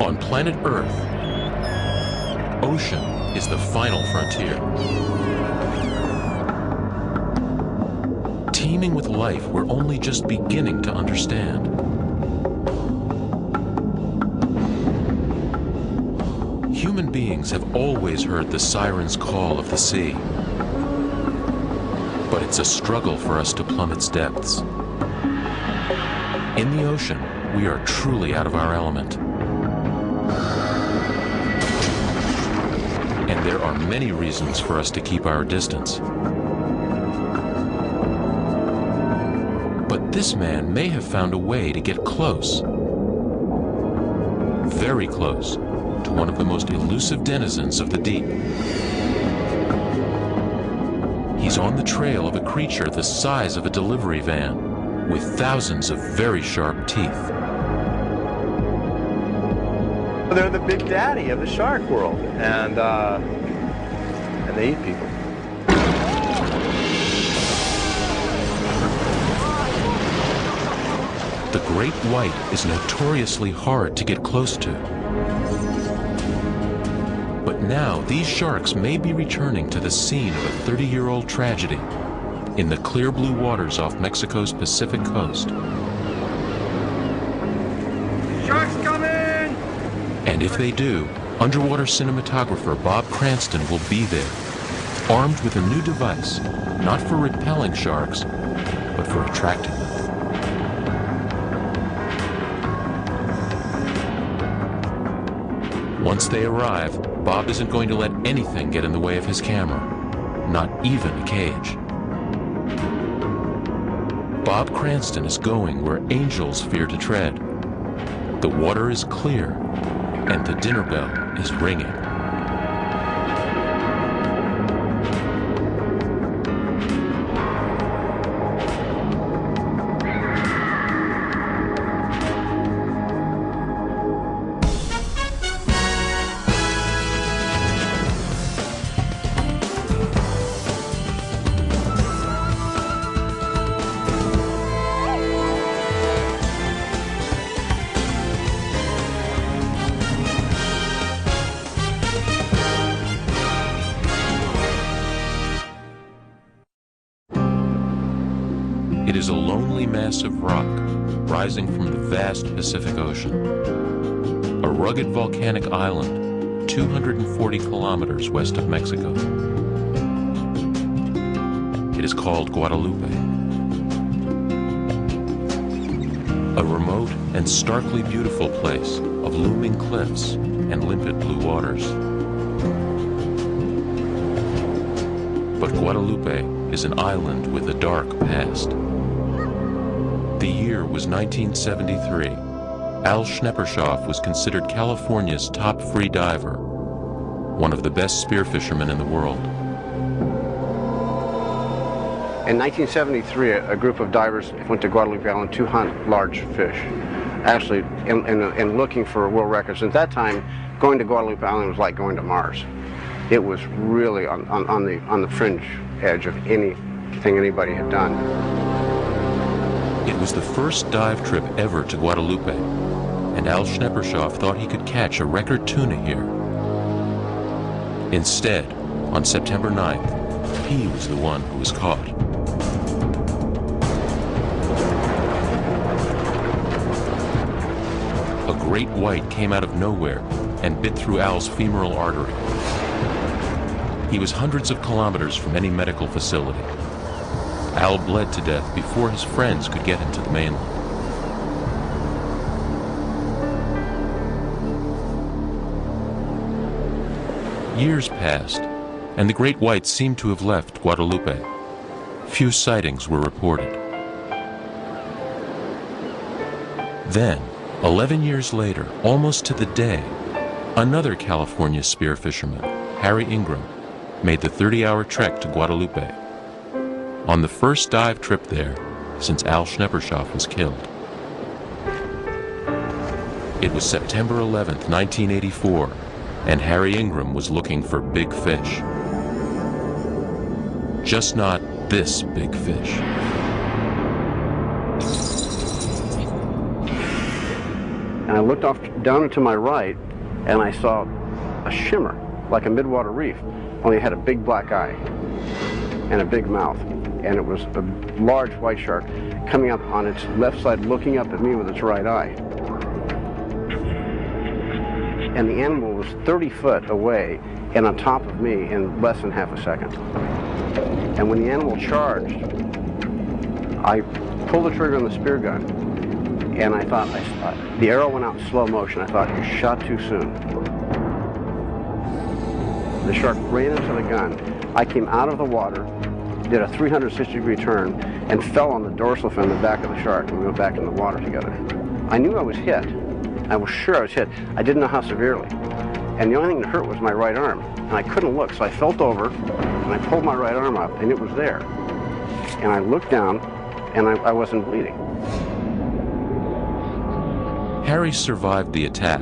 On planet Earth, ocean is the final frontier. Teeming with life we're only just beginning to understand. Human beings have always heard the siren's call of the sea. But it's a struggle for us to plumb its depths. In the ocean, we are truly out of our element. And there are many reasons for us to keep our distance. But this man may have found a way to get close, very close, to one of the most elusive denizens of the deep. He's on the trail of a creature the size of a delivery van, with thousands of very sharp teeth. They're the big daddy of the shark world, and they eat people. The great white is notoriously hard to get close to. But now these sharks may be returning to the scene of a 30-year-old tragedy in the clear blue waters off Mexico's Pacific coast. Sharks coming! And if they do, underwater cinematographer Bob Cranston will be there, armed with a new device, not for repelling sharks, but for attracting them. Once they arrive, Bob isn't going to let anything get in the way of his camera, not even a cage. Bob Cranston is going where angels fear to tread. The water is clear, and the dinner bell is ringing. It is a lonely mass of rock rising from the vast Pacific Ocean. A rugged volcanic island 240 kilometers west of Mexico. It is called Guadalupe. A remote and starkly beautiful place of looming cliffs and limpid blue waters. But Guadalupe is an island with a dark past. The year was 1973. Al Schnepershoff was considered California's top free diver, one of the best spearfishermen in the world. In 1973, a group of divers went to Guadalupe Island to hunt large fish. Actually, in looking for world records. At that time, going to Guadalupe Island was like going to Mars. It was really on the fringe edge of anything anybody had done. It was the first dive trip ever to Guadalupe, and Al Schnepershoff thought he could catch a record tuna here. Instead, on September 9th, he was the one who was caught. A great white came out of nowhere and bit through Al's femoral artery. He was hundreds of kilometers from any medical facility. Al bled to death before his friends could get him to the mainland. Years passed, and the great white seemed to have left Guadalupe. Few sightings were reported. Then, 11 years later, almost to the day, another California spearfisherman, Harry Ingram, made the 30-hour trek to Guadalupe. On the first dive trip there since Al Schnepershoff was killed. It was September 11th, 1984, and Harry Ingram was looking for big fish. Just not this big fish. and I looked off down to my right, and I saw a shimmer, like a midwater reef, only it had a big black eye and a big mouth. And it was a large white shark coming up on its left side, looking up at me with its right eye. And the animal was 30 foot away and on top of me in less than half a second. And when the animal charged, I pulled the trigger on the spear gun, and I thought, the arrow went out in slow motion. I thought, you shot too soon. The shark ran into the gun. I came out of the water, did a 360-degree turn, and fell on the dorsal fin, the back of the shark, and we went back in the water together. I knew I was hit. I was sure I was hit. I didn't know how severely. And the only thing that hurt was my right arm. And I couldn't look, so I felt over, and I pulled my right arm up, and it was there. And I looked down, and I wasn't bleeding. Harry survived the attack,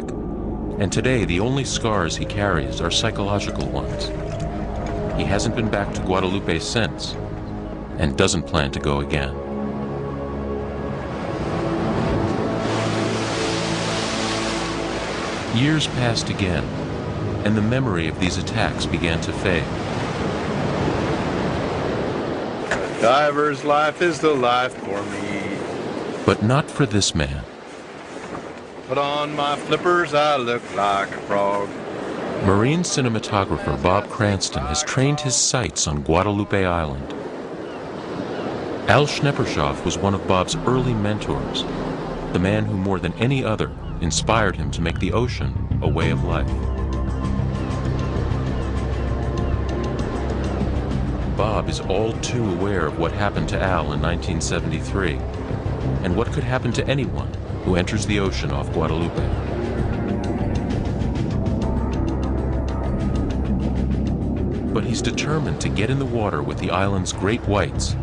and today the only scars he carries are psychological ones. He hasn't been back to Guadalupe since, and doesn't plan to go again. Years passed again, and the memory of these attacks began to fade. A diver's life is the life for me. But not for this man. Put on my flippers, I look like a frog. Marine cinematographer Bob Cranston has trained his sights on Guadalupe Island. Al Schneppershoff was one of Bob's early mentors, the man who more than any other inspired him to make the ocean a way of life. Bob is all too aware of what happened to Al in 1973, and what could happen to anyone who enters the ocean off Guadalupe. But he's determined to get in the water with the island's great whites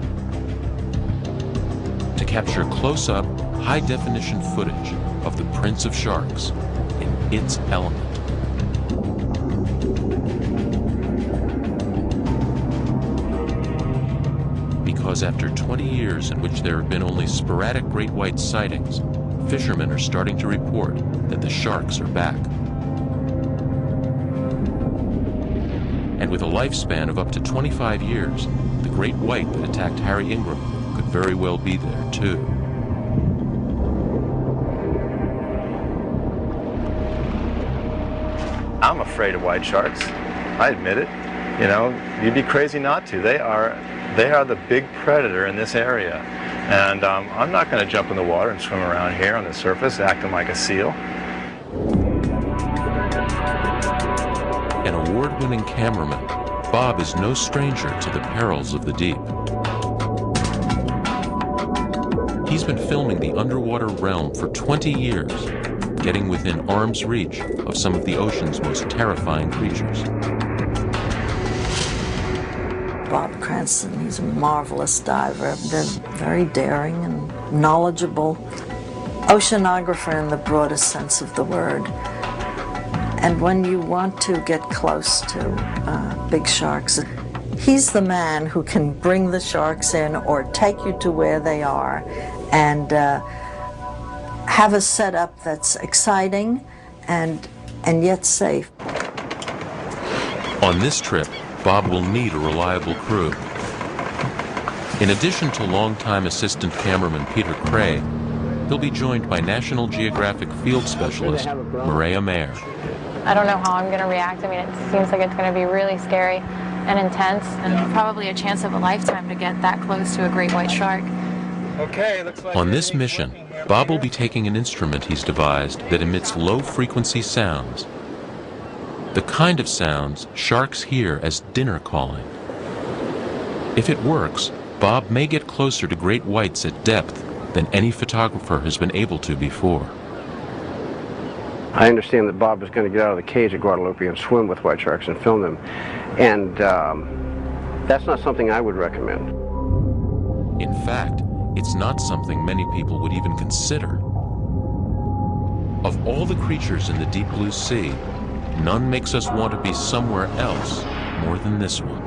to capture close-up, high-definition footage of the Prince of Sharks in its element. Because after 20 years in which there have been only sporadic great white sightings, fishermen are starting to report that the sharks are back. And with a lifespan of up to 25 years, the great white that attacked Harry Ingram could very well be there too. I'm afraid of white sharks. I admit it. You know, you'd be crazy not to. They are the big predator in this area. And I'm not going to jump in the water and swim around here on the surface acting like a seal. An award-winning cameraman, Bob is no stranger to the perils of the deep. He's been filming the underwater realm for 20 years, getting within arm's reach of some of the ocean's most terrifying creatures. Bob Cranston, he's a marvelous diver. They're very daring and knowledgeable. Oceanographer in the broadest sense of the word. And when you want to get close to big sharks, he's the man who can bring the sharks in or take you to where they are and have a setup that's exciting and yet safe. On this trip, Bob will need a reliable crew. In addition to longtime assistant cameraman Peter Cray, he'll be joined by National Geographic field specialist Maria Mayer. I don't know how I'm going to react. I mean, it seems like it's going to be really scary and intense, and probably a chance of a lifetime to get that close to a great white shark. Okay, looks like On this mission, Bob will be taking an instrument he's devised that emits low-frequency sounds. The kind of sounds sharks hear as dinner calling. If it works, Bob may get closer to great whites at depth than any photographer has been able to before. I understand that Bob is going to get out of the cage at Guadalupe and swim with white sharks and film them. And that's not something I would recommend. In fact, it's not something many people would even consider. Of all the creatures in the deep blue sea, none makes us want to be somewhere else more than this one.